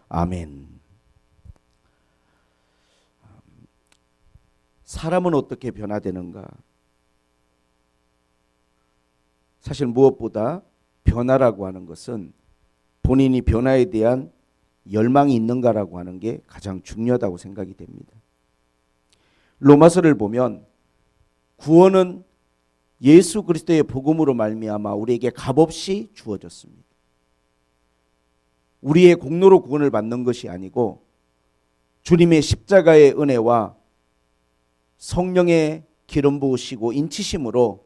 아멘. 사람은 어떻게 변화되는가? 사실 무엇보다 변화라고 하는 것은 본인이 변화에 대한 열망이 있는가라고 하는 게 가장 중요하다고 생각이 됩니다. 로마서를 보면 구원은 예수 그리스도의 복음으로 말미암아 우리에게 값없이 주어졌습니다. 우리의 공로로 구원을 받는 것이 아니고 주님의 십자가의 은혜와 성령의 기름 부으시고 인치심으로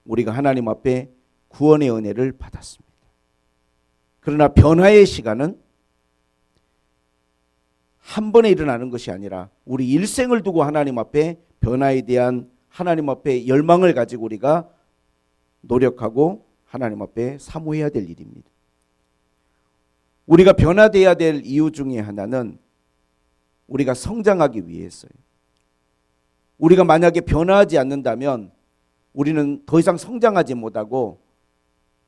우리가 하나님 앞에 구원의 은혜를 받았습니다. 그러나 변화의 시간은 한 번에 일어나는 것이 아니라 우리 일생을 두고 하나님 앞에 변화에 대한 하나님 앞에 열망을 가지고 우리가 노력하고 하나님 앞에 사모해야 될 일입니다. 우리가 변화되어야 될 이유 중에 하나는 우리가 성장하기 위해서요. 우리가 만약에 변화하지 않는다면 우리는 더 이상 성장하지 못하고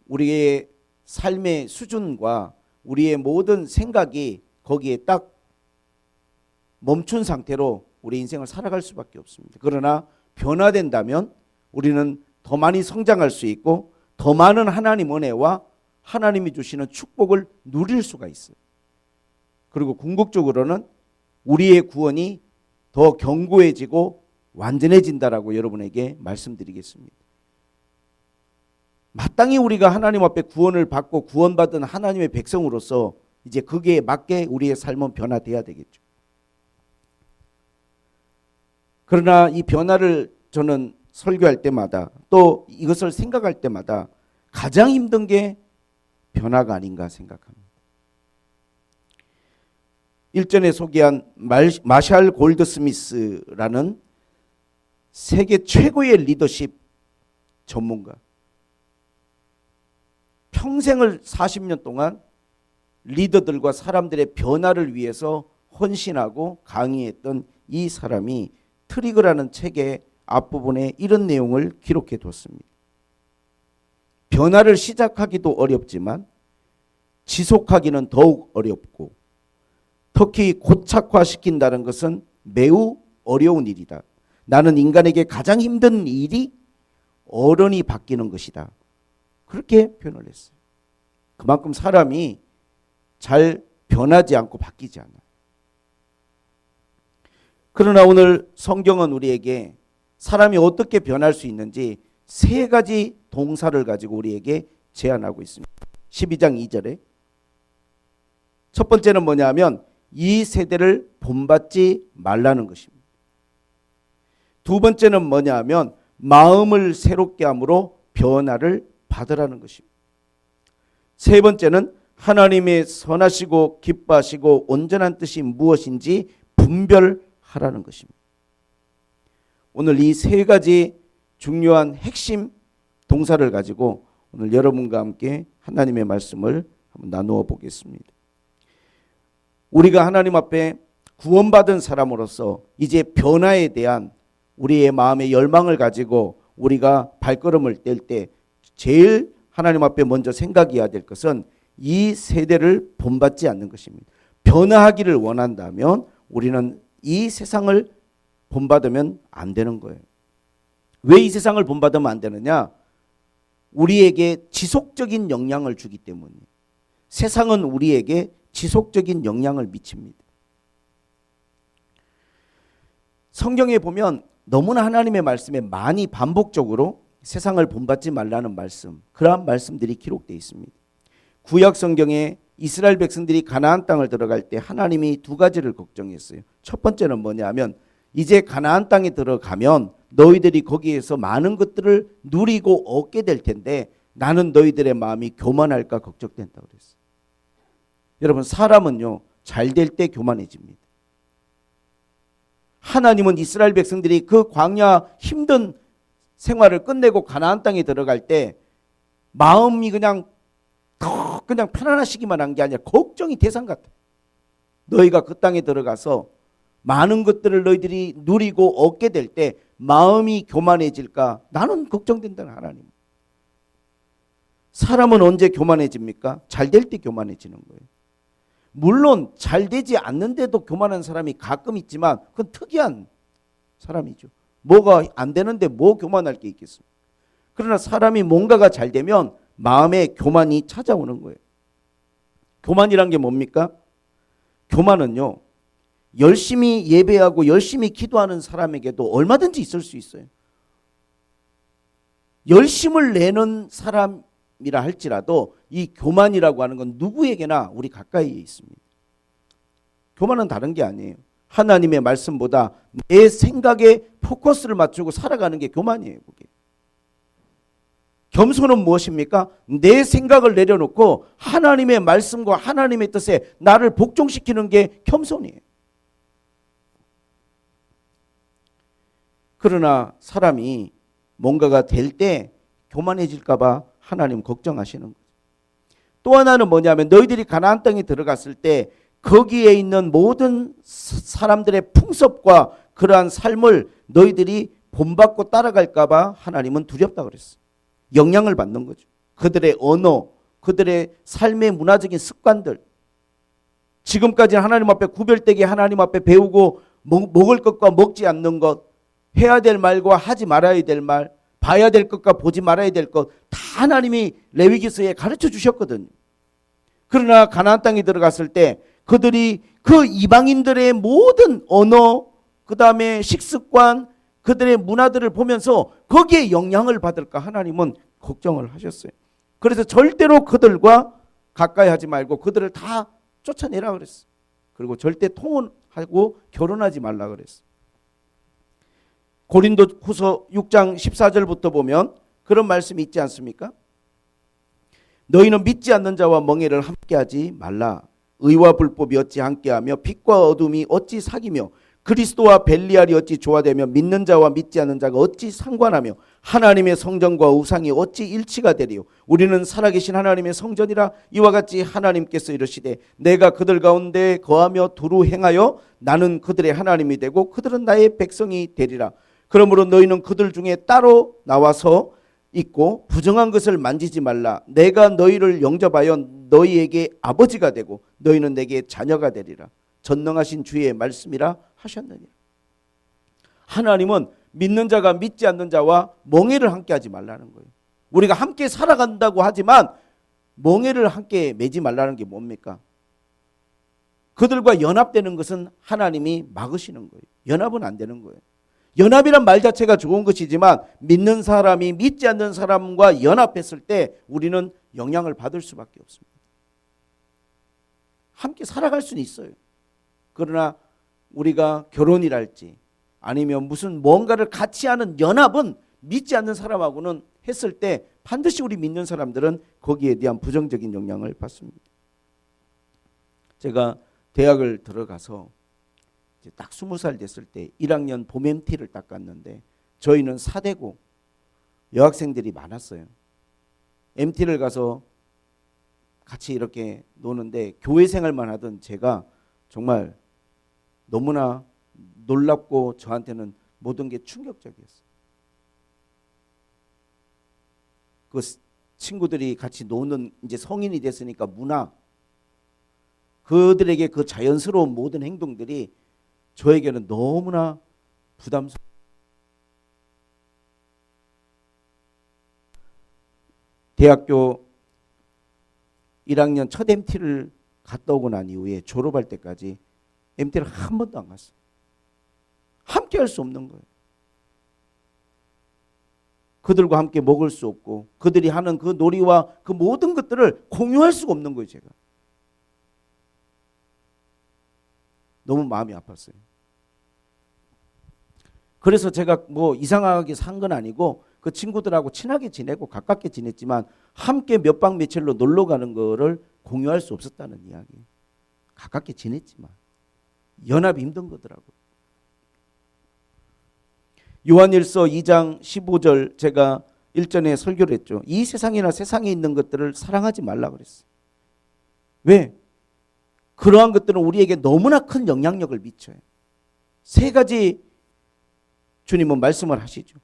우리의 삶의 수준과 우리의 모든 생각이 거기에 딱 멈춘 상태로 우리 인생을 살아갈 수밖에 없습니다. 그러나 변화된다면 우리는 더 많이 성장할 수 있고 더 많은 하나님 은혜와 하나님이 주시는 축복을 누릴 수가 있어요. 그리고 궁극적으로는 우리의 구원이 더 견고해지고 완전해진다라고 여러분에게 말씀드리겠습니다. 마땅히 우리가 하나님 앞에 구원을 받고 구원받은 하나님의 백성으로서 이제 거기에 맞게 우리의 삶은 변화돼야 되겠죠. 그러나 이 변화를 저는 설교할 때마다 또 이것을 생각할 때마다 가장 힘든 게 변화가 아닌가 생각합니다. 일전에 소개한 마샬 골드스미스라는 세계 최고의 리더십 전문가, 평생을 40년 동안 리더들과 사람들의 변화를 위해서 헌신하고 강의했던 이 사람이 트리거라는 책의 앞부분에 이런 내용을 기록해 뒀습니다. 변화를 시작하기도 어렵지만 지속하기는 더욱 어렵고 특히 고착화시킨다는 것은 매우 어려운 일이다. 나는 인간에게 가장 힘든 일이 어른이 바뀌는 것이다. 그렇게 표현을 했어요. 그만큼 사람이 잘 변하지 않고 바뀌지 않아요. 그러나 오늘 성경은 우리에게 사람이 어떻게 변할 수 있는지 세 가지 동사를 가지고 우리에게 제안하고 있습니다. 12장 2절에 첫 번째는 뭐냐면 이 세대를 본받지 말라는 것입니다. 두 번째는 뭐냐면 마음을 새롭게 함으로 변화를 받으라는 것입니다. 세 번째는 하나님의 선하시고 기뻐하시고 온전한 뜻이 무엇인지 분별하라는 것입니다. 오늘 이 세 가지 중요한 핵심 동사를 가지고 오늘 여러분과 함께 하나님의 말씀을 한번 나누어 보겠습니다. 우리가 하나님 앞에 구원받은 사람으로서 이제 변화에 대한 우리의 마음의 열망을 가지고 우리가 발걸음을 뗄 때 제일 하나님 앞에 먼저 생각해야 될 것은 이 세대를 본받지 않는 것입니다. 변화하기를 원한다면 우리는 이 세상을 본받으면 안 되는 거예요. 왜 이 세상을 본받으면 안 되느냐? 우리에게 지속적인 영향을 주기 때문이에요. 세상은 우리에게 지속적인 영향을 미칩니다. 성경에 보면 너무나 하나님의 말씀에 많이 반복적으로 세상을 본받지 말라는 말씀, 그러한 말씀들이 기록되어 있습니다. 구약 성경에 이스라엘 백성들이 가나안 땅을 들어갈 때 하나님이 두 가지를 걱정했어요. 첫 번째는 뭐냐면 이제 가나안 땅에 들어가면 너희들이 거기에서 많은 것들을 누리고 얻게 될 텐데 나는 너희들의 마음이 교만할까 걱정된다고 그랬어요. 여러분, 사람은요 잘 될 때 교만해집니다. 하나님은 이스라엘 백성들이 그 광야 힘든 생활을 끝내고 가나안 땅에 들어갈 때 마음이 그냥 편안하시기만 한 게 아니라 걱정이 대상 같아요. 너희가 그 땅에 들어가서 많은 것들을 너희들이 누리고 얻게 될 때 마음이 교만해질까? 나는 걱정된다는 하나님. 사람은 언제 교만해집니까? 잘 될 때 교만해지는 거예요. 물론 잘 되지 않는데도 교만한 사람이 가끔 있지만 그건 특이한 사람이죠. 뭐가 안 되는데 뭐 교만할 게 있겠습니까? 그러나 사람이 뭔가가 잘 되면 마음에 교만이 찾아오는 거예요. 교만이란 게 뭡니까? 교만은요, 열심히 예배하고 열심히 기도하는 사람에게도 얼마든지 있을 수 있어요. 열심을 내는 사람이라 할지라도 이 교만이라고 하는 건 누구에게나 우리 가까이에 있습니다. 교만은 다른 게 아니에요. 하나님의 말씀보다 내 생각에 포커스를 맞추고 살아가는 게 교만이에요. 그게. 겸손은 무엇입니까? 내 생각을 내려놓고 하나님의 말씀과 하나님의 뜻에 나를 복종시키는 게 겸손이에요. 그러나 사람이 뭔가가 될 때 교만해질까 봐 하나님 걱정하시는 거죠. 또 하나는 뭐냐면 너희들이 가나안 땅에 들어갔을 때 거기에 있는 모든 사람들의 풍습과 그러한 삶을 너희들이 본받고 따라갈까 봐 하나님은 두렵다 그랬어요. 영향을 받는 거죠. 그들의 언어, 그들의 삶의 문화적인 습관들. 지금까지는 하나님 앞에 구별되게 하나님 앞에 배우고 먹을 것과 먹지 않는 것, 해야 될 말과 하지 말아야 될 말, 봐야 될 것과 보지 말아야 될 것 다 하나님이 레위기서에 가르쳐 주셨거든요. 그러나 가나안 땅에 들어갔을 때 그들이 그 이방인들의 모든 언어, 그 다음에 식습관, 그들의 문화들을 보면서 거기에 영향을 받을까 하나님은 걱정을 하셨어요. 그래서 절대로 그들과 가까이 하지 말고 그들을 다 쫓아내라 그랬어요. 그리고 절대 통혼하고 결혼하지 말라 그랬어요. 고린도 후서 6장 14절부터 보면 그런 말씀이 있지 않습니까? 너희는 믿지 않는 자와 멍에를 함께하지 말라. 의와 불법이 어찌 함께하며 빛과 어둠이 어찌 사귀며 그리스도와 벨리알이 어찌 조화되며 믿는 자와 믿지 않는 자가 어찌 상관하며 하나님의 성전과 우상이 어찌 일치가 되리요. 우리는 살아계신 하나님의 성전이라. 이와 같이 하나님께서 이르시되 내가 그들 가운데 거하며 두루 행하여 나는 그들의 하나님이 되고 그들은 나의 백성이 되리라. 그러므로 너희는 그들 중에 따로 나와서 있고 부정한 것을 만지지 말라. 내가 너희를 영접하여 너희에게 아버지가 되고 너희는 내게 자녀가 되리라. 전능하신 주의 말씀이라 하셨느니라. 하나님은 믿는 자가 믿지 않는 자와 멍에를 함께 하지 말라는 거예요. 우리가 함께 살아간다고 하지만 멍에를 함께 매지 말라는 게 뭡니까? 그들과 연합되는 것은 하나님이 막으시는 거예요. 연합은 안 되는 거예요. 연합이란 말 자체가 좋은 것이지만 믿는 사람이 믿지 않는 사람과 연합했을 때 우리는 영향을 받을 수밖에 없습니다. 함께 살아갈 수는 있어요. 그러나 우리가 결혼이랄지 아니면 무슨 뭔가를 같이 하는 연합은 믿지 않는 사람하고는 했을 때 반드시 우리 믿는 사람들은 거기에 대한 부정적인 영향을 받습니다. 제가 대학을 들어가서 딱 20살 됐을 때 1학년 봄 MT를 딱 갔는데 저희는 사대고 여학생들이 많았어요. MT를 가서 같이 이렇게 노는데 교회 생활만 하던 제가 정말 너무나 놀랍고 저한테는 모든 게 충격적이었어요. 그 친구들이 같이 노는 이제 성인이 됐으니까 문화, 그들에게 그 자연스러운 모든 행동들이 저에게는 너무나 부담스러워요. 대학교 1학년 첫 MT를 갔다 오고 난 이후에 졸업할 때까지 MT를 한 번도 안 갔어요. 함께 할 수 없는 거예요. 그들과 함께 먹을 수 없고 그들이 하는 그 놀이와 그 모든 것들을 공유할 수가 없는 거예요. 제가 너무 마음이 아팠어요. 그래서 제가 뭐 이상하게 산 건 아니고 그 친구들하고 친하게 지내고 가깝게 지냈지만 함께 몇 박 며칠로 놀러 가는 거를 공유할 수 없었다는 이야기예요. 가깝게 지냈지만 연합이 힘든 거더라고요. 요한일서 2장 15절 제가 일전에 설교를 했죠. 이 세상이나 세상에 있는 것들을 사랑하지 말라 그랬어요. 왜? 그러한 것들은 우리에게 너무나 큰 영향력을 미쳐요. 세 가지 주님은 말씀을 하시죠.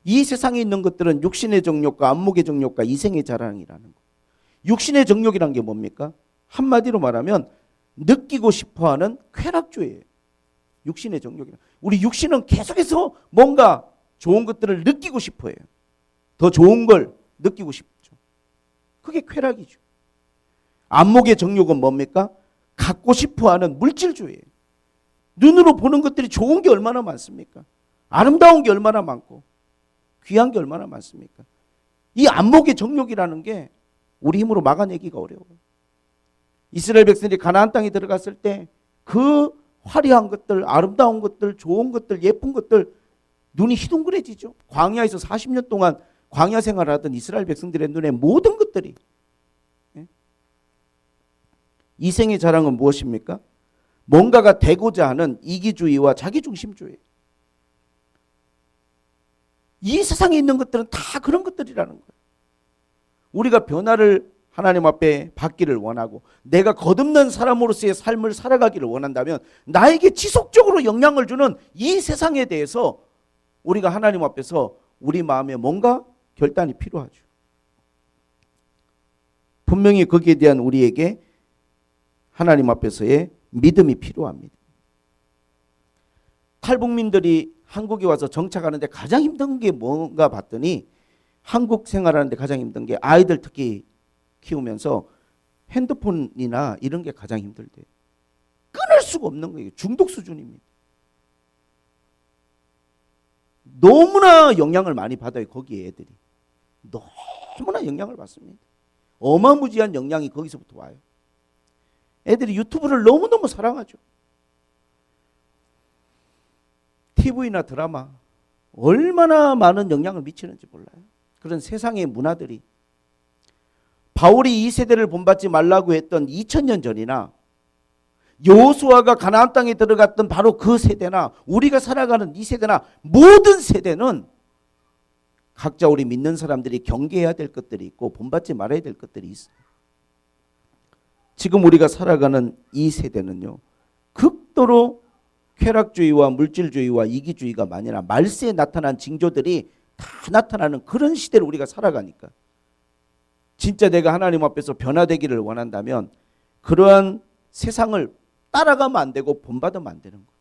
이 세상에 있는 것들은 육신의 정욕과 안목의 정욕과 이생의 자랑이라는 거. 육신의 정욕이란 게 뭡니까? 한마디로 말하면 느끼고 싶어하는 쾌락주의예요. 육신의 정욕이. 우리 육신은 계속해서 뭔가 좋은 것들을 느끼고 싶어해요. 더 좋은 걸 느끼고 싶죠. 그게 쾌락이죠. 안목의 정욕은 뭡니까? 갖고 싶어하는 물질주의예요. 눈으로 보는 것들이 좋은 게 얼마나 많습니까? 아름다운 게 얼마나 많고 귀한 게 얼마나 많습니까? 이 안목의 정욕이라는 게 우리 힘으로 막아내기가 어려워요. 이스라엘 백성들이 가나안 땅에 들어갔을 때 그 화려한 것들, 아름다운 것들, 좋은 것들, 예쁜 것들 눈이 희둥그레지죠. 광야에서 40년 동안 광야 생활을 하던 이스라엘 백성들의 눈에 모든 것들이, 이생의 자랑은 무엇입니까? 뭔가가 되고자 하는 이기주의와 자기중심주의. 이 세상에 있는 것들은 다 그런 것들이라는 거예요. 우리가 변화를 하나님 앞에 받기를 원하고 내가 거듭난 사람으로서의 삶을 살아가기를 원한다면 나에게 지속적으로 영향을 주는 이 세상에 대해서 우리가 하나님 앞에서 우리 마음에 뭔가 결단이 필요하죠. 분명히 거기에 대한 우리에게 하나님 앞에서의 믿음이 필요합니다. 탈북민들이 한국에 와서 정착하는데 가장 힘든 게 뭔가 봤더니 한국 생활하는데 가장 힘든 게 아이들 특히 키우면서 핸드폰이나 이런 게 가장 힘들대요. 끊을 수가 없는 거예요. 중독 수준입니다. 너무나 영향을 많이 받아요. 거기에 애들이. 너무나 영향을 받습니다. 어마무지한 영향이 거기서부터 와요. 애들이 유튜브를 너무너무 사랑하죠. TV나 드라마 얼마나 많은 영향을 미치는지 몰라요. 그런 세상의 문화들이. 바울이 이 세대를 본받지 말라고 했던 2000년 전이나 여호수아가 가나안 땅에 들어갔던 바로 그 세대나 우리가 살아가는 이 세대나 모든 세대는 각자 우리 믿는 사람들이 경계해야 될 것들이 있고 본받지 말아야 될 것들이 있어요. 지금 우리가 살아가는 이 세대는요, 극도로 쾌락주의와 물질주의와 이기주의가 많이나 말세에 나타난 징조들이 다 나타나는 그런 시대를 우리가 살아가니까 진짜 내가 하나님 앞에서 변화되기를 원한다면 그러한 세상을 따라가면 안 되고 본받으면 안 되는 거예요.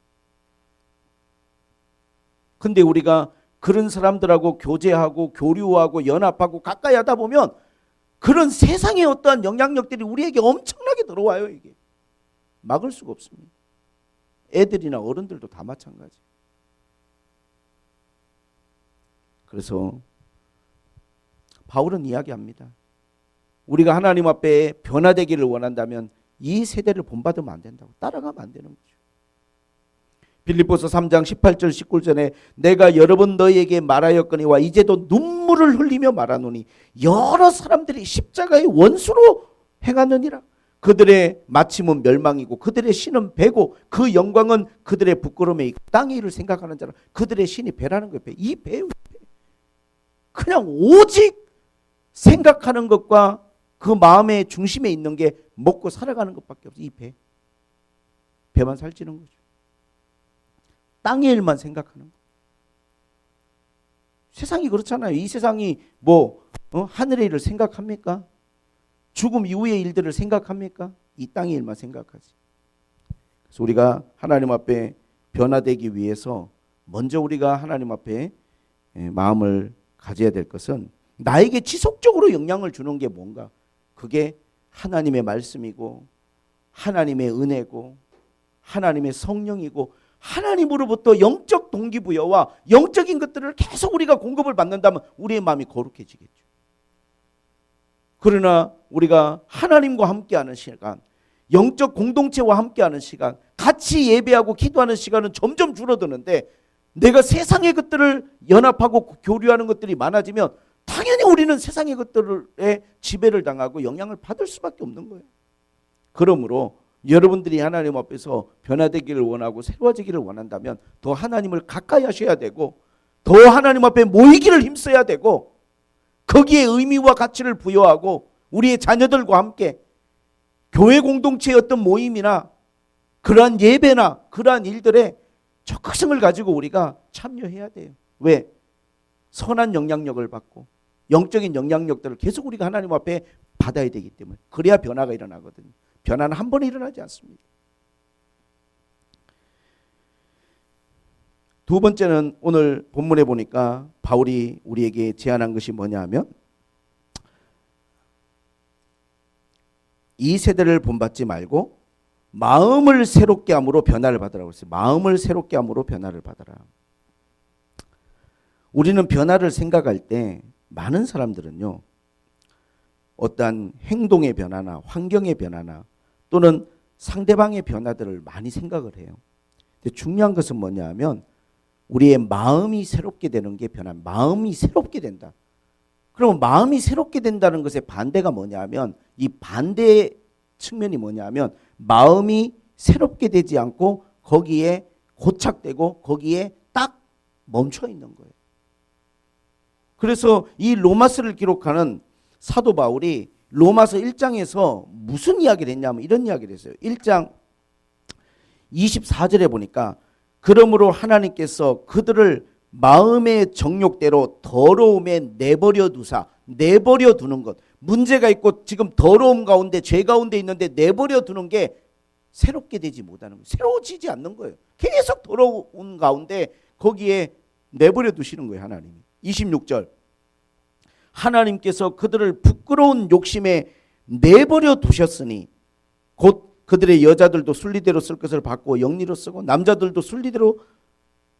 근데 우리가 그런 사람들하고 교제하고 교류하고 연합하고 가까이 하다 보면 그런 세상의 어떠한 영향력들이 우리에게 엄청나게 들어와요. 이게 막을 수가 없습니다. 애들이나 어른들도 다 마찬가지. 그래서 바울은 이야기합니다. 우리가 하나님 앞에 변화되기를 원한다면 이 세대를 본받으면 안 된다고. 따라가면 안 되는 거죠. 빌립보서 3장 18절 19절에 내가 여러 번 너희에게 말하였거니와 이제도 눈물을 흘리며 말하노니 여러 사람들이 십자가의 원수로 행하느니라. 그들의 마침은 멸망이고 그들의 신은 배고 그 영광은 그들의 부끄러움에 있고 땅의 일을 생각하는 자라. 그들의 신이 배라는 거예요. 배. 이 배예요. 그냥 오직 생각하는 것과 그 마음의 중심에 있는 게 먹고 살아가는 것밖에 없어요. 이 배. 배만 살찌는 거죠. 땅의 일만 생각하는 거. 세상이 그렇잖아요. 이 세상이 하늘의 일을 생각합니까? 죽음 이후의 일들을 생각합니까? 이 땅의 일만 생각하지. 그래서 우리가 하나님 앞에 변화되기 위해서 먼저 우리가 하나님 앞에 마음을 가져야 될 것은 나에게 지속적으로 영향을 주는 게 뭔가? 그게 하나님의 말씀이고 하나님의 은혜고 하나님의 성령이고 하나님으로부터 영적 동기부여와 영적인 것들을 계속 우리가 공급을 받는다면 우리의 마음이 거룩해지겠죠. 그러나 우리가 하나님과 함께하는 시간, 영적 공동체와 함께하는 시간, 같이 예배하고 기도하는 시간은 점점 줄어드는데 내가 세상의 것들을 연합하고 교류하는 것들이 많아지면 당연히 우리는 세상의 것들에 지배를 당하고 영향을 받을 수밖에 없는 거예요. 그러므로 여러분들이 하나님 앞에서 변화되기를 원하고 새로워지기를 원한다면 더 하나님을 가까이 하셔야 되고 더 하나님 앞에 모이기를 힘써야 되고 거기에 의미와 가치를 부여하고 우리의 자녀들과 함께 교회 공동체의 어떤 모임이나 그러한 예배나 그러한 일들에 적극성을 가지고 우리가 참여해야 돼요. 왜? 선한 영향력을 받고 영적인 영향력들을 계속 우리가 하나님 앞에 받아야 되기 때문에 그래야 변화가 일어나거든요. 변화는 한 번에 일어나지 않습니다. 두 번째는 오늘 본문에 보니까 바울이 우리에게 제안한 것이 뭐냐 하면 이 세대를 본받지 말고 마음을 새롭게 함으로 변화를 받으라고 했어요. 마음을 새롭게 함으로 변화를 받아라. 우리는 변화를 생각할 때 많은 사람들은요, 어떠한 행동의 변화나 환경의 변화나 또는 상대방의 변화들을 많이 생각을 해요. 근데 중요한 것은 뭐냐 하면 우리의 마음이 새롭게 되는 게 변화. 마음이 새롭게 된다. 그러면 마음이 새롭게 된다는 것의 반대가 뭐냐 하면 이 반대의 측면이 뭐냐 하면 마음이 새롭게 되지 않고 거기에 고착되고 거기에 딱 멈춰 있는 거예요. 그래서 이 로마서를 기록하는 사도 바울이 로마서 1장에서 무슨 이야기를 했냐면 이런 이야기를 했어요. 1장 24절에 보니까 그러므로 하나님께서 그들을 마음의 정욕대로 더러움에 내버려 두사, 내버려 두는 것. 문제가 있고 지금 더러움 가운데 죄 가운데 있는데 내버려 두는 게 새롭게 되지 못하는 거예요. 새로워지지 않는 거예요. 계속 더러운 가운데 거기에 내버려 두시는 거예요. 하나님이. 26절 하나님께서 그들을 부끄러운 욕심에 내버려 두셨으니 곧 그들의 여자들도 순리대로 쓸 것을 받고 영리로 쓰고 남자들도 순리대로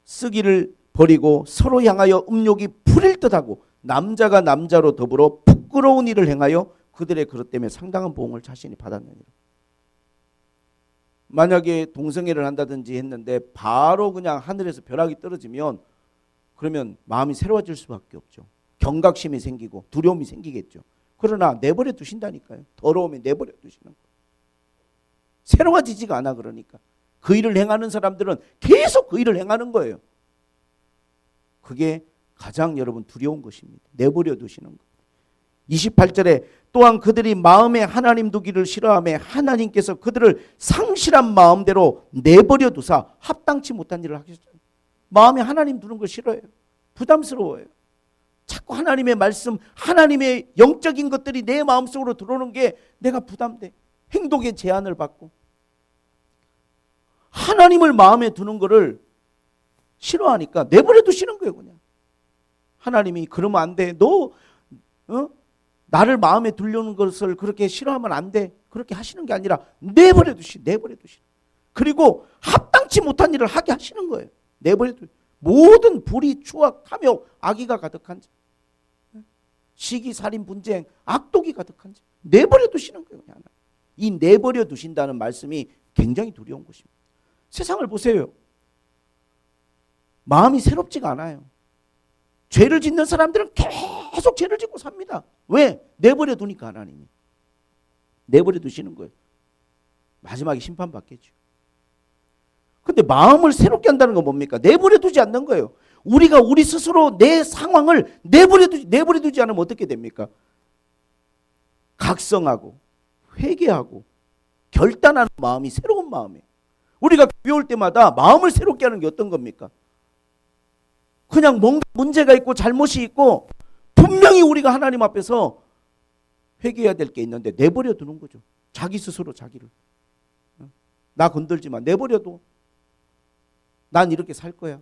쓰기를 버리고 서로 향하여 음욕이 부릴 듯하고 남자가 남자로 더불어 부끄러운 일을 행하여 그들의 그릇 때문에 상당한 보응을 자신이 받았느니라. 만약에 동성애를 한다든지 했는데 바로 그냥 하늘에서 벼락이 떨어지면 그러면 마음이 새로워질 수밖에 없죠. 경각심이 생기고 두려움이 생기겠죠. 그러나 내버려 두신다니까요. 더러움에 내버려 두시는 거예요. 새로워지지가 않아. 그러니까 그 일을 행하는 사람들은 계속 그 일을 행하는 거예요. 그게 가장 여러분 두려운 것입니다. 내버려 두시는 것. 28절에 또한 그들이 마음에 하나님 두기를 싫어하며 하나님께서 그들을 상실한 마음대로 내버려 두사 합당치 못한 일을 하셨어요. 마음에 하나님 두는 걸 싫어해요. 부담스러워요. 자꾸 하나님의 말씀, 하나님의 영적인 것들이 내 마음속으로 들어오는 게 내가 부담돼. 행동의 제한을 받고. 하나님을 마음에 두는 거를 싫어하니까 내버려 두시는 거예요. 그냥 하나님이 그러면 안 돼. 너 나를 마음에 두려는 것을 그렇게 싫어하면 안 돼. 그렇게 하시는 게 아니라 내버려 두시. 그리고 합당치 못한 일을 하게 하시는 거예요. 내버려 두. 모든 불의, 추악, 탐욕, 악의가 가득한 자, 시기, 살인, 분쟁, 악독이 가득한 자 내버려 두시는 거예요. 그냥. 이 내버려 두신다는 말씀이 굉장히 두려운 것입니다. 세상을 보세요. 마음이 새롭지가 않아요. 죄를 짓는 사람들은 계속 죄를 짓고 삽니다. 왜? 내버려 두니까 하나님이. 내버려 두시는 거예요. 마지막에 심판받겠죠. 근데 마음을 새롭게 한다는 건 뭡니까? 내버려 두지 않는 거예요. 우리가 우리 스스로 내 상황을 내버려 두지 않으면 어떻게 됩니까? 각성하고 회개하고 결단하는 마음이 새로운 마음이에요. 우리가 교회 올 때마다 마음을 새롭게 하는 게 어떤 겁니까? 그냥 뭔가 문제가 있고 잘못이 있고 분명히 우리가 하나님 앞에서 회개해야 될 게 있는데 내버려 두는 거죠. 자기 스스로 자기를. 나 건들지 마. 내버려둬. 난 이렇게 살 거야.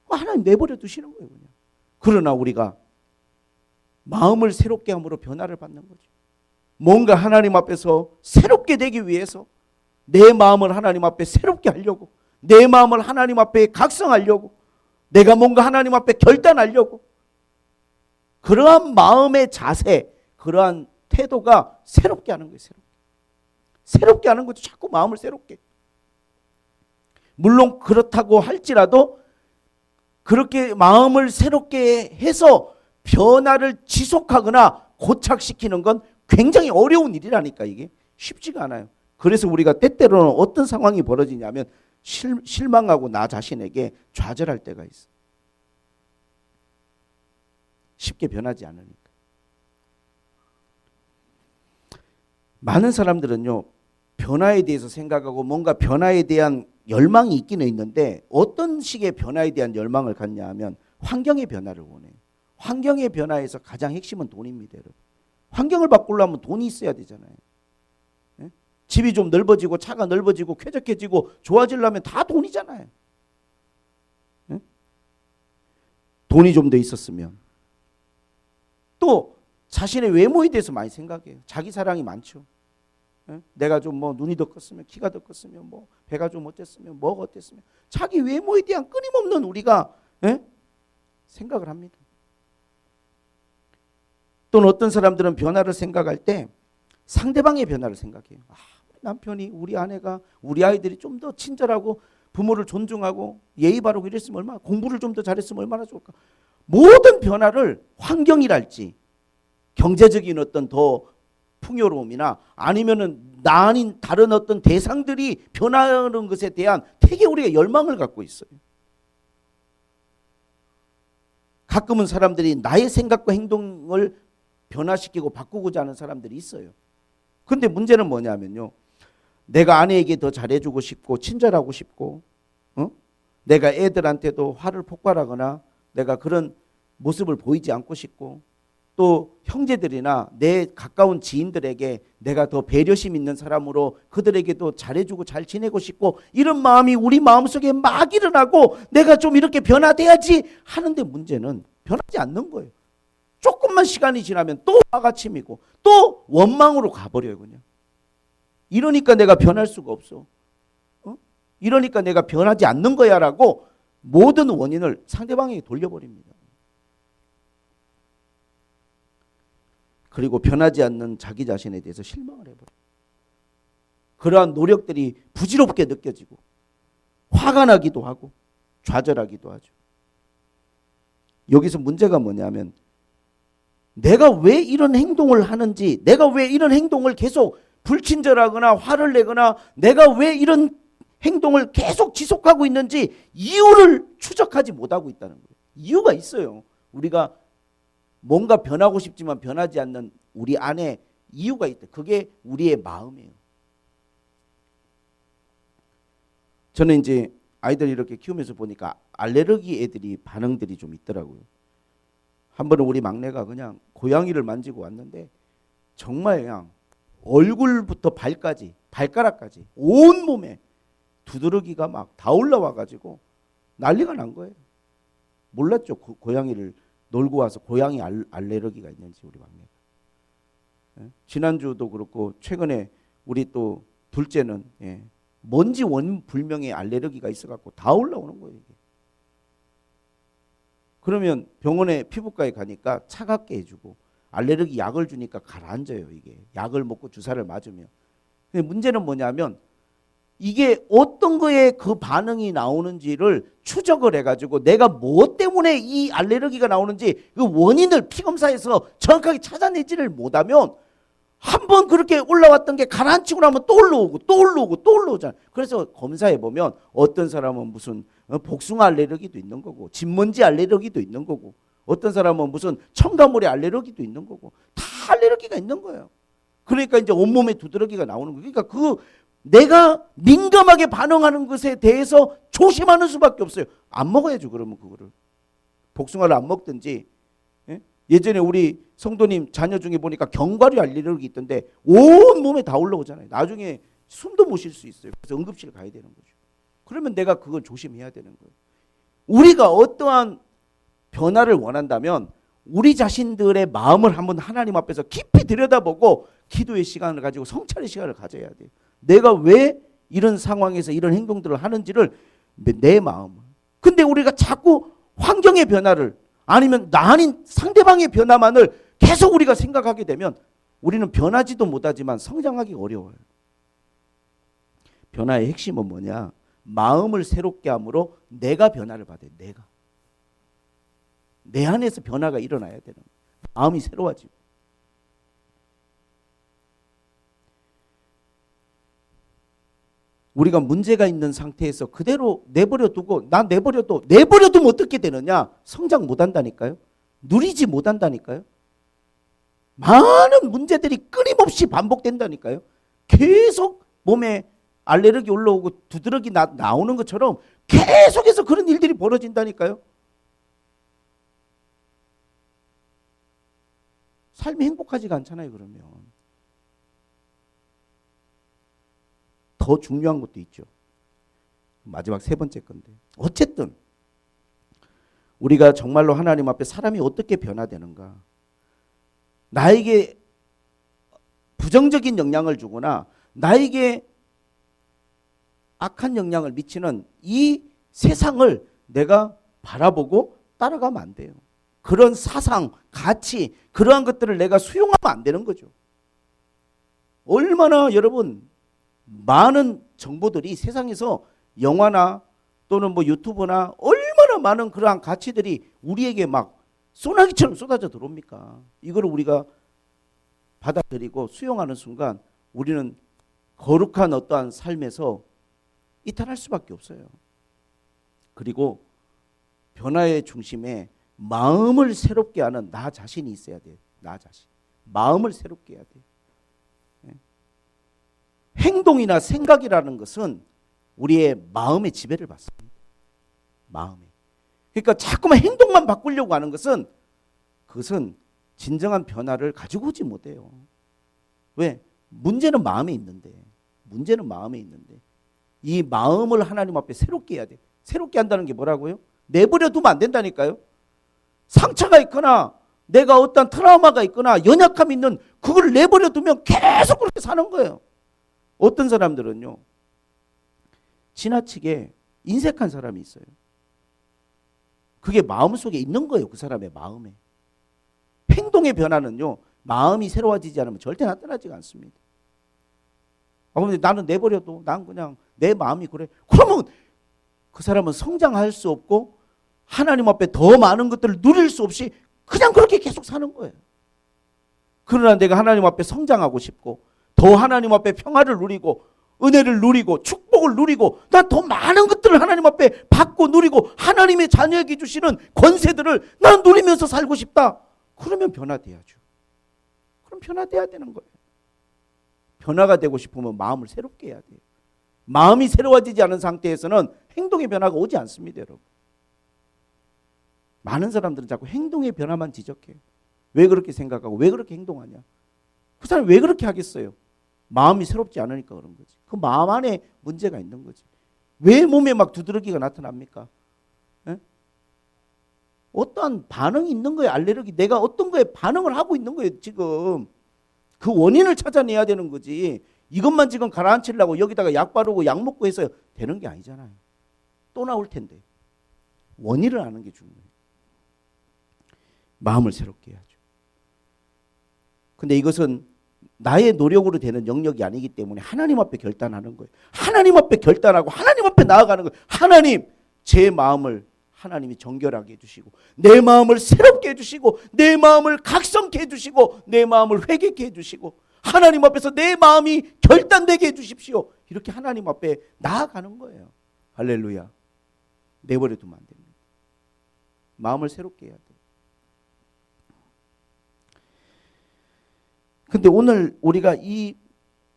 하나님 내버려 두시는 거예요. 그냥. 그러나 우리가 마음을 새롭게 함으로 변화를 받는 거죠. 뭔가 하나님 앞에서 새롭게 되기 위해서 내 마음을 하나님 앞에 새롭게 하려고, 내 마음을 하나님 앞에 각성하려고, 내가 뭔가 하나님 앞에 결단하려고, 그러한 마음의 자세, 그러한 태도가 새롭게 하는 거예요. 새롭게 하는 거죠. 자꾸 마음을 새롭게. 물론 그렇다고 할지라도 그렇게 마음을 새롭게 해서 변화를 지속하거나 고착시키는 건 굉장히 어려운 일이라니까. 이게 쉽지가 않아요. 그래서 우리가 때때로는 어떤 상황이 벌어지냐면 실망하고 나 자신에게 좌절할 때가 있어. 쉽게 변하지 않으니까. 많은 사람들은요, 변화에 대해서 생각하고 뭔가 변화에 대한 열망이 있기는 있는데 어떤 식의 변화에 대한 열망을 갖냐 하면 환경의 변화를 원해요. 환경의 변화에서 가장 핵심은 돈입니다. 여러분. 환경을 바꾸려면 돈이 있어야 되잖아요. 집이 좀 넓어지고 차가 넓어지고 쾌적해지고 좋아지려면 다 돈이잖아요. 응? 돈이 좀 더 있었으면. 또 자신의 외모에 대해서 많이 생각해요. 자기 사랑이 많죠. 응? 내가 좀 뭐 눈이 더 컸으면, 키가 더 컸으면, 뭐 배가 좀 어땠으면, 뭐가 어땠으면, 자기 외모에 대한 끊임없는 우리가 생각을 합니다. 또는 어떤 사람들은 변화를 생각할 때 상대방의 변화를 생각해요. 우리 남편이, 우리 아내가, 우리 아이들이 좀 더 친절하고 부모를 존중하고 예의 바르고 이랬으면 얼마나, 공부를 좀 더 잘했으면 얼마나 좋을까. 모든 변화를 환경이랄지 경제적인 어떤 더 풍요로움이나 아니면은 나 아닌 다른 어떤 대상들이 변하는 것에 대한 되게 우리가 열망을 갖고 있어요. 가끔은 사람들이 나의 생각과 행동을 변화시키고 바꾸고자 하는 사람들이 있어요. 근데 문제는 뭐냐면요. 내가 아내에게 더 잘해주고 싶고 친절하고 싶고 내가 애들한테도 화를 폭발하거나 내가 그런 모습을 보이지 않고 싶고 또 형제들이나 내 가까운 지인들에게 내가 더 배려심 있는 사람으로 그들에게도 잘해주고 잘 지내고 싶고 이런 마음이 우리 마음속에 막 일어나고 내가 좀 이렇게 변화돼야지 하는데 문제는 변하지 않는 거예요. 조금만 시간이 지나면 또 화가 치미고 또 원망으로 가버려요. 그냥. 이러니까 내가 변할 수가 없어. 이러니까 내가 변하지 않는 거야 라고 모든 원인을 상대방에게 돌려버립니다. 그리고 변하지 않는 자기 자신에 대해서 실망을 해버려요. 그러한 노력들이 부질없게 느껴지고 화가 나기도 하고 좌절하기도 하죠. 여기서 문제가 뭐냐면 내가 왜 이런 행동을 하는지, 내가 왜 이런 행동을 계속 불친절하거나 화를 내거나 내가 왜 이런 행동을 계속 지속하고 있는지 이유를 추적하지 못하고 있다는 거예요. 이유가 있어요. 우리가 뭔가 변하고 싶지만 변하지 않는 우리 안에 이유가 있다. 그게 우리의 마음이에요. 저는 이제 아이들 이렇게 키우면서 보니까 알레르기 애들이 반응들이 좀 있더라고요. 한 번은 우리 막내가 그냥 고양이를 만지고 왔는데 정말 그냥 얼굴부터 발까지, 발가락까지 온몸에 두드러기가 막 다 올라와 가지고 난리가 난 거예요. 몰랐죠. 고양이를 놀고 와서 고양이 알레르기가 있는지 우리 막내가. 지난주도 그렇고 최근에 우리 또 둘째는 뭔지 원불명의 알레르기가 있어갖고 다 올라오는 거예요. 이게. 그러면 병원에 피부과에 가니까 차갑게 해주고 알레르기 약을 주니까 가라앉아요. 이게 약을 먹고 주사를 맞으면. 근데 문제는 뭐냐면 이게 어떤 거에 그 반응이 나오는지를 추적을 해가지고 내가 뭐 때문에 이 알레르기가 나오는지 그 원인을 피검사에서 정확하게 찾아내지를 못하면 한번 그렇게 올라왔던 게 가라앉히고 나면 또 올라오고 또 올라오고 또 올라오잖아요. 그래서 검사해 보면 어떤 사람은 무슨 복숭아 알레르기도 있는 거고 진먼지 알레르기도 있는 거고 어떤 사람은 무슨 첨가물의 알레르기도 있는 거고 다 알레르기가 있는 거예요. 그러니까 이제 온몸에 두드러기가 나오는 거예요. 그러니까 그 내가 민감하게 반응하는 것에 대해서 조심하는 수밖에 없어요. 안 먹어야죠. 그러면 그거를 복숭아를 안 먹든지. 예전에 우리 성도님 자녀 중에 보니까 견과류 알레르기 있던데 온 몸에 다 올라오잖아요. 나중에 숨도 못 쉴 수 있어요. 그래서 응급실 가야 되는 거죠. 그러면 내가 그걸 조심해야 되는 거예요. 우리가 어떠한 변화를 원한다면 우리 자신들의 마음을 한번 하나님 앞에서 깊이 들여다보고 기도의 시간을 가지고 성찰의 시간을 가져야 돼요. 내가 왜 이런 상황에서 이런 행동들을 하는지를 내 마음. 근데 우리가 자꾸 환경의 변화를 아니면 나 아닌 상대방의 변화만을 계속 우리가 생각하게 되면 우리는 변하지도 못하지만 성장하기 어려워요. 변화의 핵심은 뭐냐? 마음을 새롭게 함으로 내가 변화를 받아요. 내가. 내 안에서 변화가 일어나야 되는 거예요. 마음이 새로워지고. 우리가 문제가 있는 상태에서 그대로 내버려 두고 난 내버려 두면 어떻게 되느냐? 성장 못한다니까요. 누리지 못한다니까요. 많은 문제들이 끊임없이 반복된다니까요. 계속 몸에 알레르기 올라오고 두드러기 나오는 것처럼 계속해서 그런 일들이 벌어진다니까요. 삶이 행복하지가 않잖아요. 그러면. 더 중요한 것도 있죠. 마지막 세 번째 건데. 어쨌든 우리가 정말로 하나님 앞에 사람이 어떻게 변화되는가. 나에게 부정적인 영향을 주거나 나에게 악한 영향을 미치는 이 세상을 내가 바라보고 따라가면 안 돼요. 그런 사상, 가치, 그러한 것들을 내가 수용하면 안 되는 거죠. 얼마나 여러분 많은 정보들이 세상에서 영화나 또는 뭐 유튜브나 얼마나 많은 그러한 가치들이 우리에게 막 소나기처럼 쏟아져 들어옵니까? 이거를 우리가 받아들이고 수용하는 순간 우리는 거룩한 어떠한 삶에서 이탈할 수밖에 없어요. 그리고 변화의 중심에 마음을 새롭게 하는 나 자신이 있어야 돼요. 나 자신. 마음을 새롭게 해야 돼요. 행동이나 생각이라는 것은 우리의 마음의 지배를 받습니다. 마음에. 그러니까 자꾸만 행동만 바꾸려고 하는 것은 그것은 진정한 변화를 가지고 오지 못해요. 왜? 문제는 마음에 있는데. 문제는 마음에 있는데. 이 마음을 하나님 앞에 새롭게 해야 돼. 새롭게 한다는 게 뭐라고요? 내버려 두면 안 된다니까요. 상처가 있거나 내가 어떤 트라우마가 있거나 연약함이 있는 그걸 내버려 두면 계속 그렇게 사는 거예요. 어떤 사람들은요. 지나치게 인색한 사람이 있어요. 그게 마음속에 있는 거예요. 그 사람의 마음에. 행동의 변화는요. 마음이 새로워지지 않으면 절대 나타나지가 않습니다. 그런데 나는 내버려둬. 난 그냥 내 마음이 그래. 그러면 그 사람은 성장할 수 없고 하나님 앞에 더 많은 것들을 누릴 수 없이 그냥 그렇게 계속 사는 거예요. 그러나 내가 하나님 앞에 성장하고 싶고 더 하나님 앞에 평화를 누리고 은혜를 누리고 축복을 누리고 난 더 많은 것들을 하나님 앞에 받고 누리고 하나님의 자녀에게 주시는 권세들을 난 누리면서 살고 싶다. 그러면 변화돼야죠. 그럼 변화돼야 되는 거예요. 변화가 되고 싶으면 마음을 새롭게 해야 돼요. 마음이 새로워지지 않은 상태에서는 행동의 변화가 오지 않습니다, 여러분. 많은 사람들은 자꾸 행동의 변화만 지적해요. 왜 그렇게 생각하고 왜 그렇게 행동하냐. 그 사람이 왜 그렇게 하겠어요? 마음이 새롭지 않으니까 그런 거지. 그 마음 안에 문제가 있는 거지. 왜 몸에 막 두드러기가 나타납니까? 에? 어떠한 반응이 있는 거예요. 알레르기. 내가 어떤 거에 반응을 하고 있는 거예요. 지금. 그 원인을 찾아내야 되는 거지. 이것만 지금 가라앉히려고 여기다가 약 바르고 약 먹고 해서 되는 게 아니잖아요. 또 나올 텐데. 원인을 아는 게 중요해요. 마음을 새롭게 해야죠. 근데 이것은 나의 노력으로 되는 영역이 아니기 때문에 하나님 앞에 결단하는 거예요. 하나님 앞에 결단하고 하나님 앞에 나아가는 거예요. 하나님, 제 마음을 하나님이 정결하게 해주시고 내 마음을 새롭게 해주시고 내 마음을 각성케 해주시고 내 마음을 회개케 해주시고 하나님 앞에서 내 마음이 결단되게 해주십시오. 이렇게 하나님 앞에 나아가는 거예요. 할렐루야. 내버려 두면 안 됩니다. 마음을 새롭게 해야 돼요. 근데 오늘 우리가 이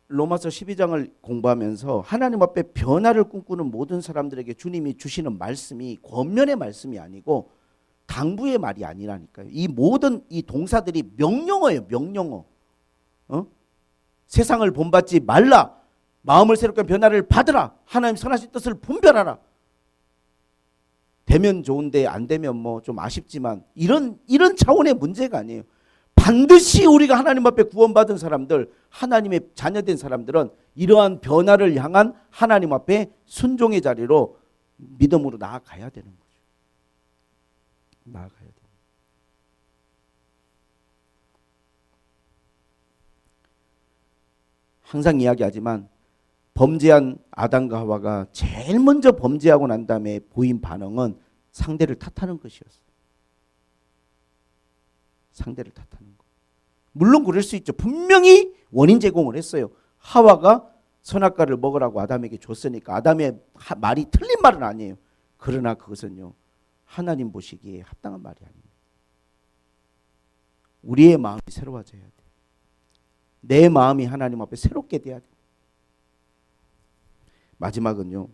로마서 12장을 공부하면서 하나님 앞에 변화를 꿈꾸는 모든 사람들에게 주님이 주시는 말씀이 권면의 말씀이 아니고 당부의 말이 아니라니까요. 이 모든 이 동사들이 명령어예요. 명령어. 세상을 본받지 말라. 마음을 새롭게 변화를 받으라. 하나님 선하신 뜻을 분별하라. 되면 좋은데 안 되면 뭐 좀 아쉽지만 이런 차원의 문제가 아니에요. 반드시 우리가 하나님 앞에 구원받은 사람들, 하나님의 자녀된 사람들은 이러한 변화를 향한 하나님 앞에 순종의 자리로 믿음으로 나아가야 되는 거죠. 나아가야 돼요. 항상 이야기하지만 범죄한 아담과 하와가 제일 먼저 범죄하고 난 다음에 보인 반응은 상대를 탓하는 것이었어요. 상대를 탓하는 거. 물론 그럴 수 있죠. 분명히 원인 제공을 했어요. 하와가 선악과를 먹으라고 아담에게 줬으니까 아담의 말이 틀린 말은 아니에요. 그러나 그것은요. 하나님 보시기에 합당한 말이 아닙니다. 우리의 마음이 새로워져야 돼요. 내 마음이 하나님 앞에 새롭게 돼야 돼요. 마지막은요.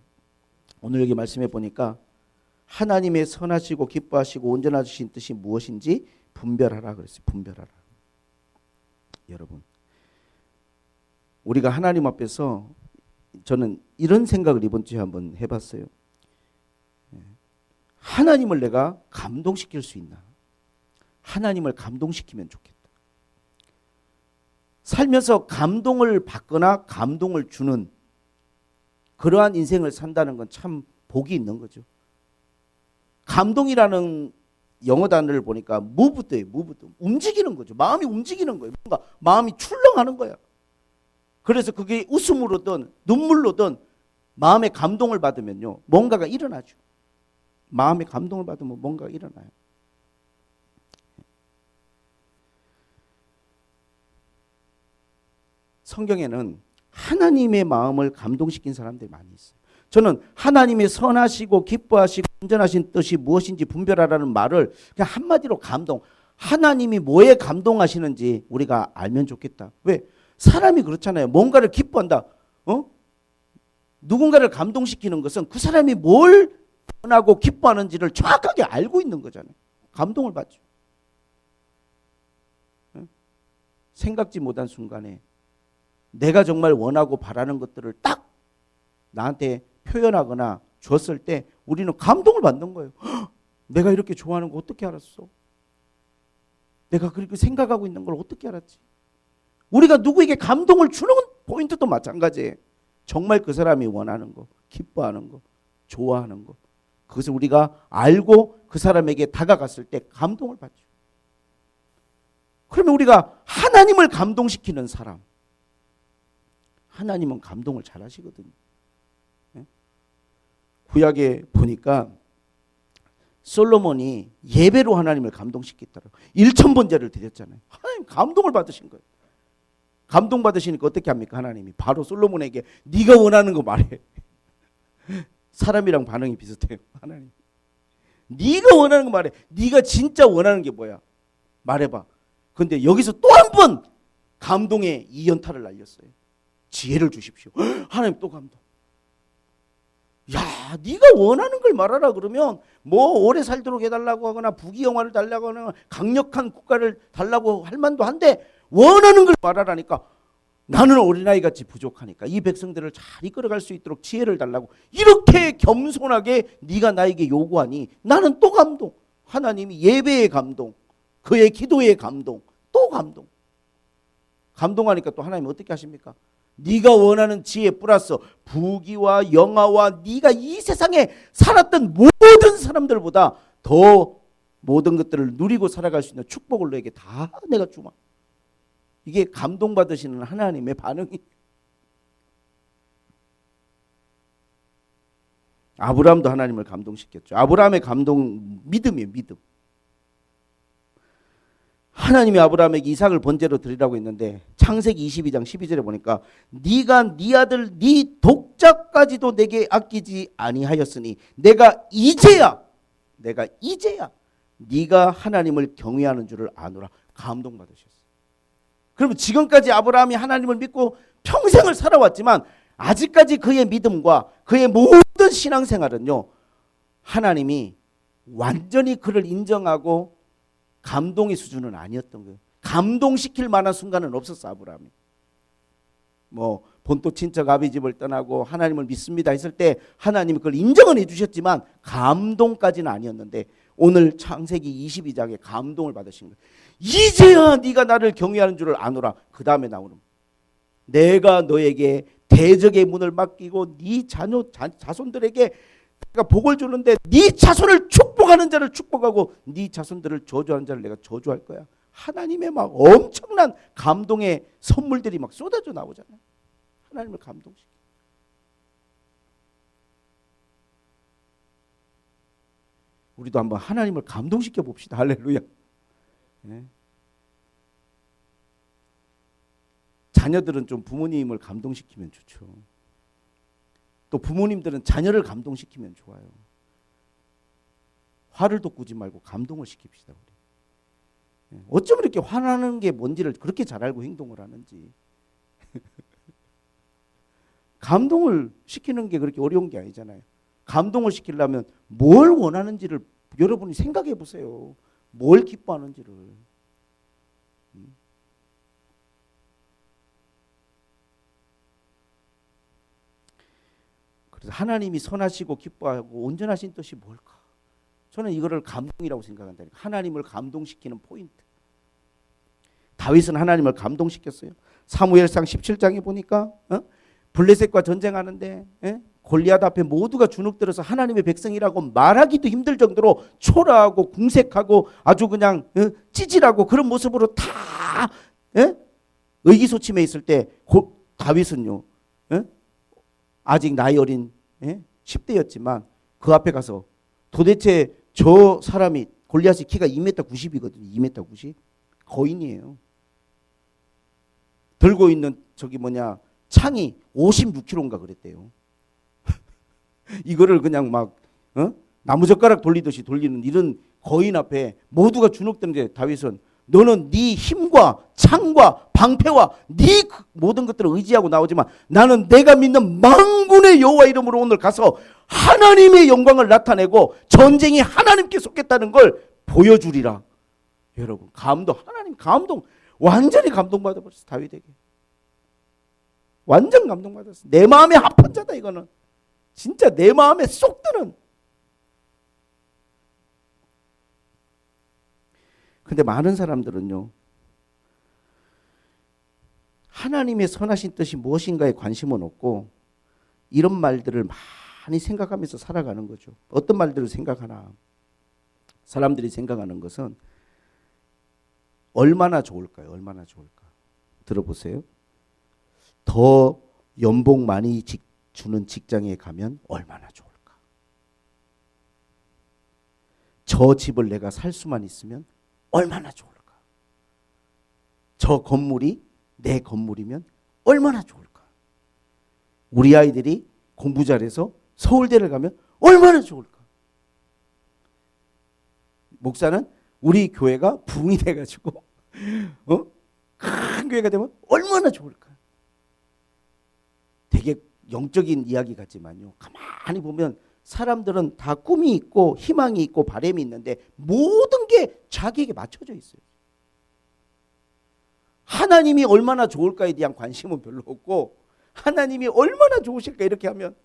오늘 여기 말씀해 보니까 하나님의 선하시고 기뻐하시고 온전하신 뜻이 무엇인지 분별하라 그랬어요. 분별하라. 여러분, 우리가 하나님 앞에서 저는 이런 생각을 이번 주에 한번 해봤어요. 하나님을 내가 감동시킬 수 있나? 하나님을 감동시키면 좋겠다. 살면서 감동을 받거나 감동을 주는 그러한 인생을 산다는 건 참 복이 있는 거죠. 감동이라는 영어 단어를 보니까 moved예요. moved. 움직이는 거죠. 마음이 움직이는 거예요. 뭔가 마음이 출렁하는 거야. 그래서 그게 웃음으로든 눈물로든 마음의 감동을 받으면요, 뭔가가 일어나죠. 마음의 감동을 받으면 뭔가가 일어나요. 성경에는 하나님의 마음을 감동시킨 사람들이 많이 있어요. 저는 하나님의 선하시고 기뻐하시고 온전하신 뜻이 무엇인지 분별하라는 말을 그냥 한마디로 감동. 하나님이 뭐에 감동하시는지 우리가 알면 좋겠다. 왜? 사람이 그렇잖아요. 뭔가를 기뻐한다. 누군가를 감동시키는 것은 그 사람이 뭘 원하고 기뻐하는지를 정확하게 알고 있는 거잖아요. 감동을 받죠. 생각지 못한 순간에 내가 정말 원하고 바라는 것들을 딱 나한테 표현하거나 줬을 때 우리는 감동을 받는 거예요. 내가 이렇게 좋아하는 거 어떻게 알았어? 내가 그렇게 생각하고 있는 걸 어떻게 알았지? 우리가 누구에게 감동을 주는 포인트도 마찬가지예요. 정말 그 사람이 원하는 거, 기뻐하는 거, 좋아하는 거, 그것을 우리가 알고 그 사람에게 다가갔을 때 감동을 받죠. 그러면 우리가 하나님을 감동시키는 사람, 하나님은 감동을 잘 하시거든요. 구약에 보니까 솔로몬이 예배로 하나님을 감동시켰더라고요. 1000번제를 드렸잖아요. 하나님 감동을 받으신 거예요. 감동 받으시니까 어떻게 합니까? 하나님이 바로 솔로몬에게 네가 원하는 거 말해. 사람이랑 반응이 비슷해요. 하나님, 네가 원하는 거 말해. 네가 진짜 원하는 게 뭐야? 말해봐. 근데 여기서 또 한 번 감동의 이연타를 날렸어요. 지혜를 주십시오. 하나님 또 감동. 야, 네가 원하는 걸 말하라 그러면 뭐 오래 살도록 해달라고 하거나 부귀영화를 달라고 하거나 강력한 국가를 달라고 할 만도 한데 원하는 걸 말하라니까 나는 어린아이같이 부족하니까 이 백성들을 잘 이끌어갈 수 있도록 지혜를 달라고 이렇게 겸손하게 네가 나에게 요구하니 나는 또 감동. 하나님이 예배의 감동, 그의 기도의 감동, 또 감동. 감동하니까 또 하나님 어떻게 하십니까? 네가 원하는 지혜 플러스 부귀와 영화와 네가 이 세상에 살았던 모든 사람들보다 더 모든 것들을 누리고 살아갈 수 있는 축복을 너에게 다 내가 주마. 이게 감동받으시는 하나님의 반응이. 아브라함도 하나님을 감동시켰죠. 아브라함의 감동 믿음이에요. 믿음. 하나님이 아브라함에게 이삭을 번제로 드리라고 했는데 창세기 22장 12절에 보니까 네가 네 아들 네 독자까지도 내게 아끼지 아니하였으니 내가 이제야 네가 하나님을 경외하는 줄을 아노라. 감동받으셨어요. 그러면 지금까지 아브라함이 하나님을 믿고 평생을 살아왔지만 아직까지 그의 믿음과 그의 모든 신앙생활은요, 하나님이 완전히 그를 인정하고 감동의 수준은 아니었던 거예요. 감동시킬 만한 순간은 없었어. 아브라함이 뭐 본토 친척 아비 집을 떠나고 하나님을 믿습니다 했을 때 하나님이 그걸 인정은 해주셨지만 감동까지는 아니었는데 오늘 창세기 22장에 감동을 받으신 거예요. 이제야 네가 나를 경외하는 줄을 아노라. 그 다음에 나오는 내가 너에게 대적의 문을 맡기고 네 자손들에게 내가 복을 주는데 네 자손을 축복하는 자를 축복하고 네 자손들을 저주하는 자를 내가 저주할 거야. 하나님의 막 엄청난 감동의 선물들이 막 쏟아져 나오잖아요. 하나님을 감동시켜. 우리도 한번 하나님을 감동시켜 봅시다. 할렐루야. 네. 자녀들은 좀 부모님을 감동시키면 좋죠. 또 부모님들은 자녀를 감동시키면 좋아요. 화를 돋구지 말고 감동을 시킵시다. 우리. 어쩜 이렇게 화나는 게 뭔지를 그렇게 잘 알고 행동을 하는지. 감동을 시키는 게 그렇게 어려운 게 아니잖아요. 감동을 시키려면 뭘 원하는지를 여러분이 생각해 보세요. 뭘 기뻐하는지를. 그래서 하나님이 선하시고 기뻐하고 온전하신 뜻이 뭘까? 저는 이거를 감동이라고 생각한다니까. 하나님을 감동시키는 포인트. 다윗은 하나님을 감동시켰어요. 사무엘상 17장에 보니까 블레셋과 전쟁하는데 골리앗 앞에 모두가 주눅들어서 하나님의 백성이라고 말하기도 힘들 정도로 초라하고 궁색하고 아주 그냥 찌질하고 그런 모습으로 다 의기소침해 있을 때 다윗은요 아직 나이 어린 10대였지만 그 앞에 가서 도대체 저 사람이 골리앗의 키가 2m 90이거든요. 2m 90 거인이에요. 들고 있는 창이 56kg인가 그랬대요. 이거를 그냥 막 나무젓가락 돌리듯이 돌리는 이런 거인 앞에 모두가 주눅드는데 다윗은 너는 네 힘과 창과 방패와 네 모든 것들을 의지하고 나오지만 나는 내가 믿는 만군의 여호와 이름으로 오늘 가서 하나님의 영광을 나타내고 전쟁이 하나님께 속했다는 걸 보여주리라. 여러분 하나님 감동 완전히 감동받아 버렸어. 다윗에게 완전 감동받았어. 내 마음에 합한 자다. 이거는 진짜 내 마음에 쏙 드는. 근데 많은 사람들은요 하나님의 선하신 뜻이 무엇인가에 관심은 없고 이런 말들을 많이 생각하면서 살아가는 거죠. 어떤 말들을 생각하나? 사람들이 생각하는 것은 얼마나 좋을까요? 얼마나 좋을까? 들어보세요. 더 연봉 많이 주는 직장에 가면 얼마나 좋을까? 저 집을 내가 살 수만 있으면 얼마나 좋을까? 저 건물이 내 건물이면 얼마나 좋을까? 우리 아이들이 공부 잘해서 서울대를 가면 얼마나 좋을까? 목사는 우리 교회가 부흥이 돼가지고 큰 교회가 되면 얼마나 좋을까? 되게 영적인 이야기 같지만요. 가만히 보면 사람들은 다 꿈이 있고 희망이 있고 바람이 있는데 모든 게 자기에게 맞춰져 있어요. 하나님이 얼마나 좋을까에 대한 관심은 별로 없고 하나님이 얼마나 좋으실까 이렇게 하면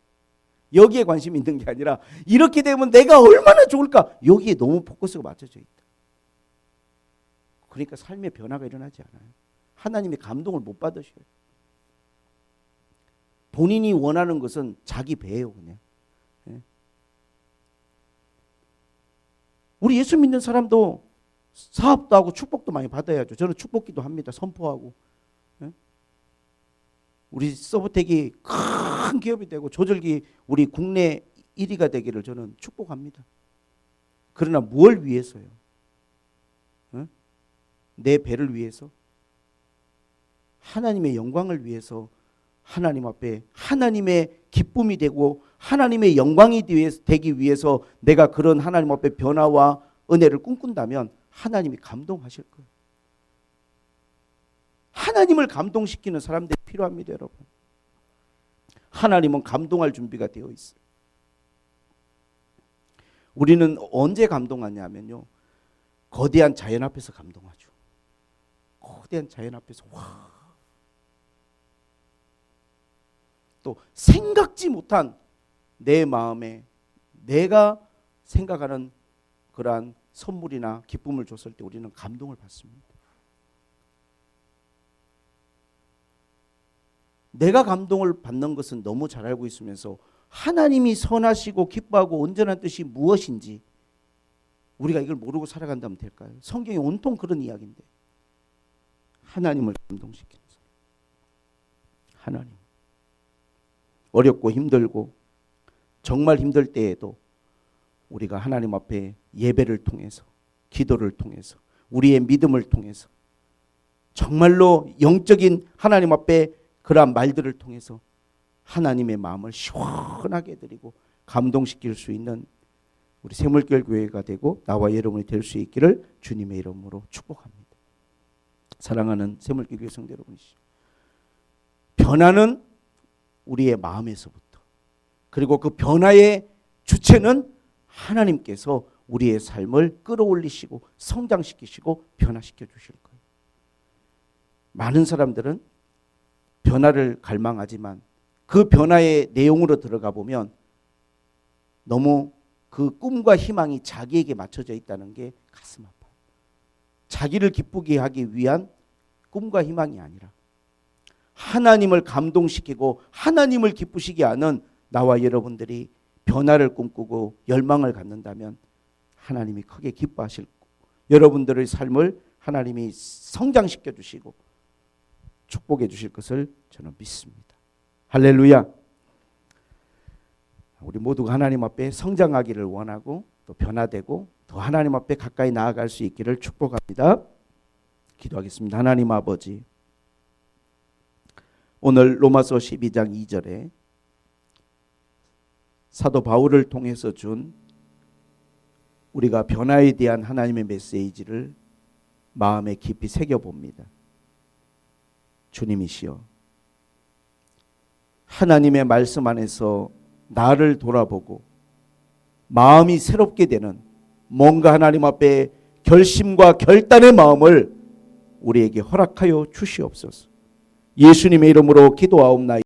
여기에 관심이 있는 게 아니라 이렇게 되면 내가 얼마나 좋을까 여기에 너무 포커스가 맞춰져 있다. 그러니까 삶의 변화가 일어나지 않아요. 하나님의 감동을 못 받으셔요. 본인이 원하는 것은 자기 배예요. 그냥. 우리 예수 믿는 사람도 사업도 하고 축복도 많이 받아야죠. 저는 축복기도 합니다. 선포하고. 우리 서브텍이 큰 기업이 되고 조절기 우리 국내 1위가 되기를 저는 축복합니다. 그러나 뭘 위해서요? 내 배를 위해서? 하나님의 영광을 위해서 하나님 앞에 하나님의 기쁨이 되고 하나님의 영광이 되기 위해서 내가 그런 하나님 앞에 변화와 은혜를 꿈꾼다면 하나님이 감동하실 거예요. 하나님을 감동시키는 사람들이 필요합니다, 여러분. 하나님은 감동할 준비가 되어 있어요. 우리는 언제 감동하냐면요. 거대한 자연 앞에서 감동하죠. 거대한 자연 앞에서 와. 또 생각지 못한 내 마음에 내가 생각하는 그러한 선물이나 기쁨을 줬을 때 우리는 감동을 받습니다. 내가 감동을 받는 것은 너무 잘 알고 있으면서 하나님이 선하시고 기뻐하고 온전한 뜻이 무엇인지 우리가 이걸 모르고 살아간다면 될까요? 성경이 온통 그런 이야기인데 하나님을 감동시키는 사람. 하나님. 어렵고 힘들고 정말 힘들 때에도 우리가 하나님 앞에 예배를 통해서 기도를 통해서 우리의 믿음을 통해서 정말로 영적인 하나님 앞에 그러한 말들을 통해서 하나님의 마음을 시원하게 해드리고 감동시킬 수 있는 우리 샘물교회 교회가 되고 나와 여러분이 될 수 있기를 주님의 이름으로 축복합니다. 사랑하는 샘물교회 교회 성도 여러분이시죠. 변화는 우리의 마음에서부터 그리고 그 변화의 주체는 하나님께서 우리의 삶을 끌어올리시고 성장시키시고 변화시켜 주실 거예요. 많은 사람들은 변화를 갈망하지만 그 변화의 내용으로 들어가 보면 너무 그 꿈과 희망이 자기에게 맞춰져 있다는 게 가슴 아파요. 자기를 기쁘게 하기 위한 꿈과 희망이 아니라 하나님을 감동시키고 하나님을 기쁘시게 하는 나와 여러분들이 변화를 꿈꾸고 열망을 갖는다면 하나님이 크게 기뻐하실 거고 여러분들의 삶을 하나님이 성장시켜 주시고 축복해 주실 것을 저는 믿습니다. 할렐루야. 우리 모두가 하나님 앞에 성장하기를 원하고 또 변화되고 더 하나님 앞에 가까이 나아갈 수 있기를 축복합니다. 기도하겠습니다. 하나님 아버지, 오늘 로마서 12장 2절에 사도 바울을 통해서 준 우리가 변화에 대한 하나님의 메시지를 마음에 깊이 새겨봅니다. 주님이시여, 하나님의 말씀 안에서 나를 돌아보고 마음이 새롭게 되는 뭔가 하나님 앞에 결심과 결단의 마음을 우리에게 허락하여 주시옵소서. 예수님의 이름으로 기도하옵나이다.